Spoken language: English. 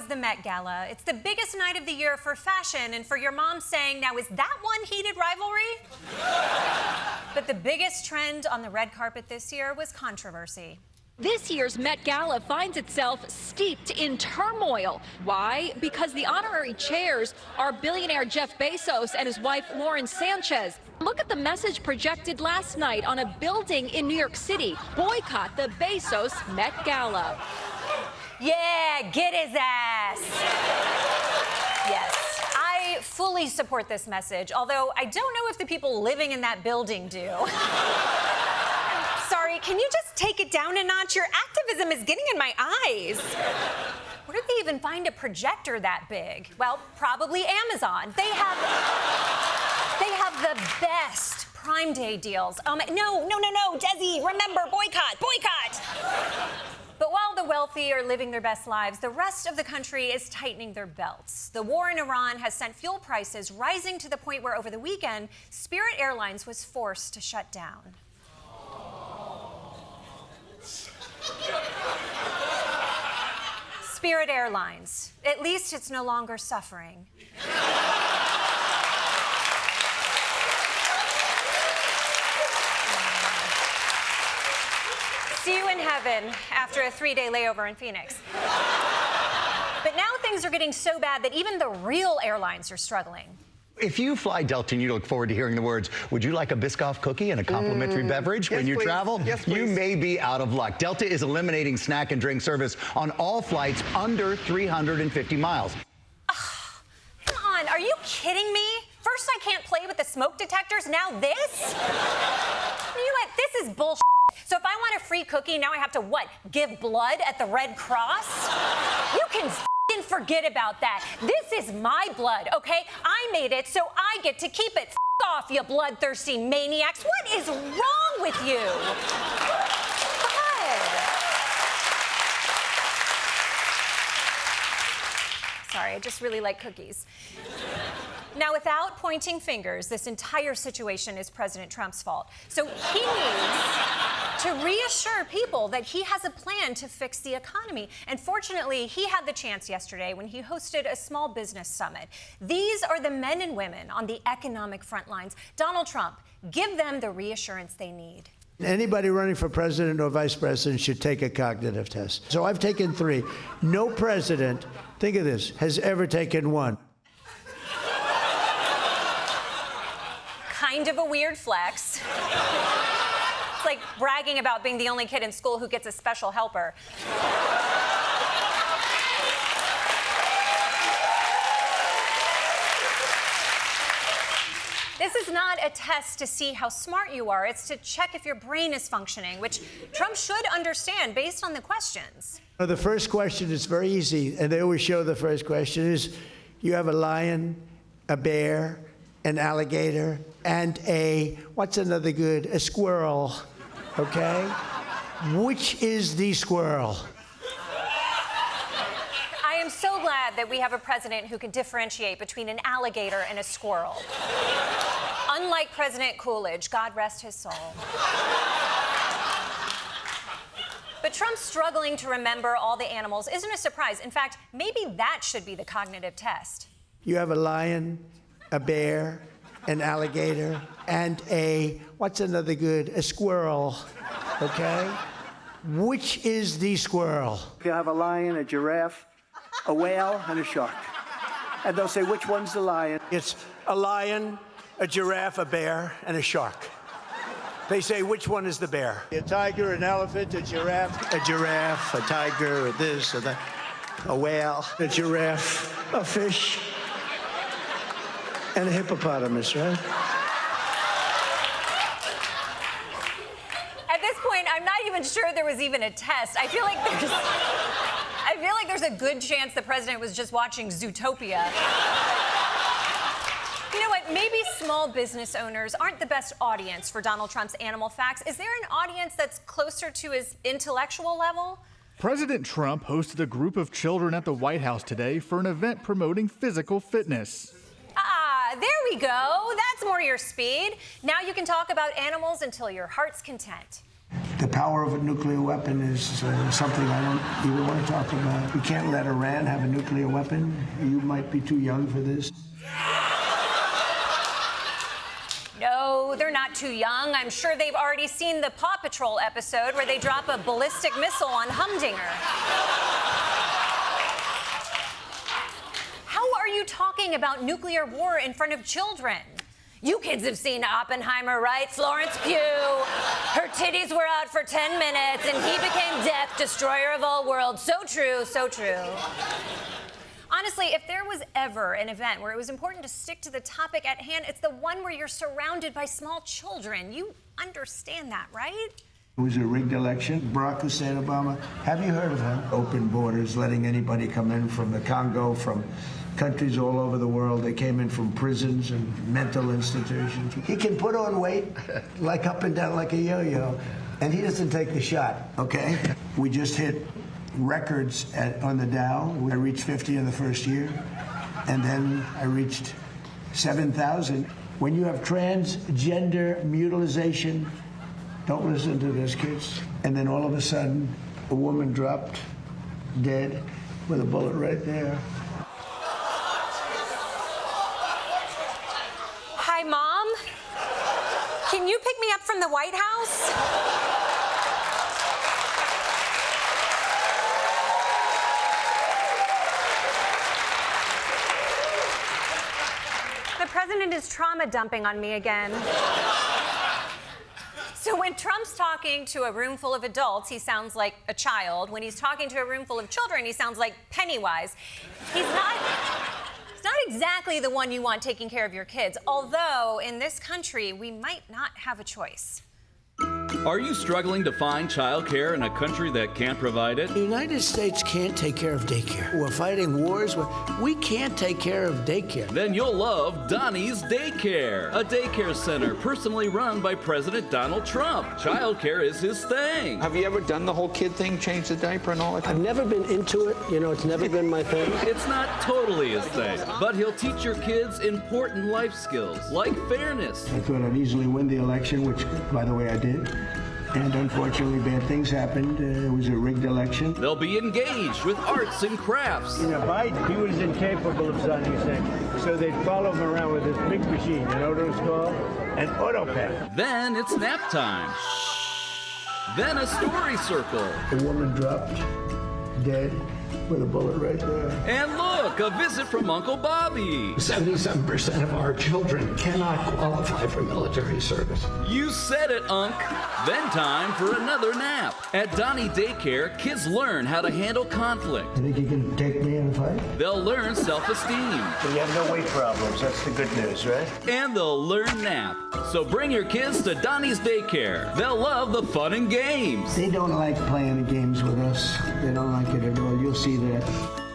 has the Met Gala. It's the biggest night of the year for fashion, and for your mom saying, now is that one heated rivalry? But the biggest trend on the red carpet this year was controversy. This year's Met Gala finds itself steeped in turmoil. Why? Because the honorary chairs are billionaire Jeff Bezos and his wife Lauren Sanchez. Look at the message projected last night on a building in New York City. Boycott the Bezos Met Gala. Yeah, get his ass. Yes, I fully support this message, although I don't know if the people living in that building do. Sorry, can you just take it down a notch? Your activism is getting in my eyes. Where did they even find a projector that big? Well, probably Amazon. They have the best Prime Day deals. No, Desi, remember, boycott. But while the wealthy are living their best lives, the rest of the country is tightening their belts. The war in Iran has sent fuel prices rising to the point where over the weekend, Spirit Airlines was forced to shut down. Spirit Airlines. At least it's no longer suffering. See you in heaven after a 3-day layover in Phoenix. But now things are getting so bad that even the real airlines are struggling. If you fly Delta and you look forward to hearing the words, would you like a Biscoff cookie and a complimentary beverage when you travel? Yes, please. You may be out of luck. Delta is eliminating snack and drink service on all flights under 350 miles. Come on, are you kidding me? First I can't play with the smoke detectors, now this? You know what, this is bullshit. So if I want a free cookie, now I have to, what, give blood at the Red Cross? You can forget about that. This is my blood, okay? I made it, so I get to keep it. Off, you bloodthirsty maniacs. What is wrong with you? God. Sorry, I just really like cookies. Now, without pointing fingers, this entire situation is President Trump's fault. So he needs to reassure people that he has a plan to fix the economy. And fortunately, he had the chance yesterday when he hosted a small business summit. These are the men and women on the economic front lines. Donald Trump, give them the reassurance they need. Anybody running for president or vice president should take a cognitive test. So I've taken 3. No president, think of this, has ever taken 1. Kind of a weird flex. It's like bragging about being the only kid in school who gets a special helper. This is not a test to see how smart you are. It's to check if your brain is functioning, which Trump should understand based on the questions. The first question is very easy, and they always show the first question is, you have a lion, a bear, an alligator, and what's another good? A squirrel, okay? Which is the squirrel? I am so glad that we have a president who can differentiate between an alligator and a squirrel. Unlike President Coolidge, God rest his soul. But Trump struggling to remember all the animals isn't a surprise. In fact, maybe that should be the cognitive test. You have a lion, a bear, an alligator, and what's another good? A squirrel, okay? Which is the squirrel? You have a lion, a giraffe, a whale, and a shark. And they'll say, which one's the lion? It's a lion, a giraffe, a bear, and a shark. They say, which one is the bear? A tiger, an elephant, a giraffe, a tiger, a this, a that, a whale, a giraffe, a fish, and a hippopotamus, right? At this point, I'm not even sure there was even a test. I feel like there's a good chance the president was just watching Zootopia. You know what? Maybe small business owners aren't the best audience for Donald Trump's animal facts. Is there an audience that's closer to his intellectual level? President Trump hosted a group of children at the White House today for an event promoting physical fitness. There we go. That's more your speed. Now you can talk about animals until your heart's content. The power of a nuclear weapon is something I don't even want to talk about. We can't let Iran have a nuclear weapon. You might be too young for this. No, they're not too young. I'm sure they've already seen the Paw Patrol episode where they drop a ballistic missile on Humdinger. How are you talking about nuclear war in front of children? You kids have seen Oppenheimer, right? Florence Pugh. Her titties were out for 10 minutes and he became death, destroyer of all worlds. So true, so true. Honestly, if there was ever an event where it was important to stick to the topic at hand, it's the one where you're surrounded by small children. You understand that, right? It was a rigged election. Barack Hussein Obama, have you heard of him? Open borders, letting anybody come in from the Congo, from countries all over the world. They came in from prisons and mental institutions. He can put on weight, like up and down like a yo-yo, and he doesn't take the shot, okay? We just hit records on the Dow. I reached 50 in the first year, and then I reached 7,000. When you have transgender mutilization, don't listen to this, kids. And then all of a sudden, a woman dropped dead with a bullet right there. Hi, Mom. Can you pick me up from the White House? The president is trauma dumping on me again. So when Trump's talking to a room full of adults, he sounds like a child. When he's talking to a room full of children, he sounds like Pennywise. He's not exactly the one you want taking care of your kids, although in this country, we might not have a choice. Are you struggling to find childcare in a country that can't provide it? The United States can't take care of daycare. We're fighting wars. We can't take care of daycare. Then you'll love Donnie's Daycare, a daycare center personally run by President Donald Trump. Childcare is his thing. Have you ever done the whole kid thing, change the diaper and all that? I've never been into it. You know, it's never been my thing. It's not totally his thing, but he'll teach your kids important life skills like fairness. I thought I'd easily win the election, which, by the way, I did. And unfortunately, bad things happened. It was a rigged election. They'll be engaged with arts and crafts. You know, Biden, he was incapable of signing a thing. So they'd follow him around with this big machine. You know what it was called? An autopad. Then it's nap time. Then a story circle. A woman dropped dead with a bullet right there. And look, a visit from Uncle Bobby. 77% of our children cannot qualify for military service. You said it, Unc. Then time for another nap. At Donnie Daycare, kids learn how to handle conflict. You think you can take me in a fight? They'll learn self-esteem. So you have no weight problems. That's the good news, right? And they'll learn nap. So bring your kids to Donnie's Daycare. They'll love the fun and games. They don't like playing the games with us. They don't like it at all. You'll see that.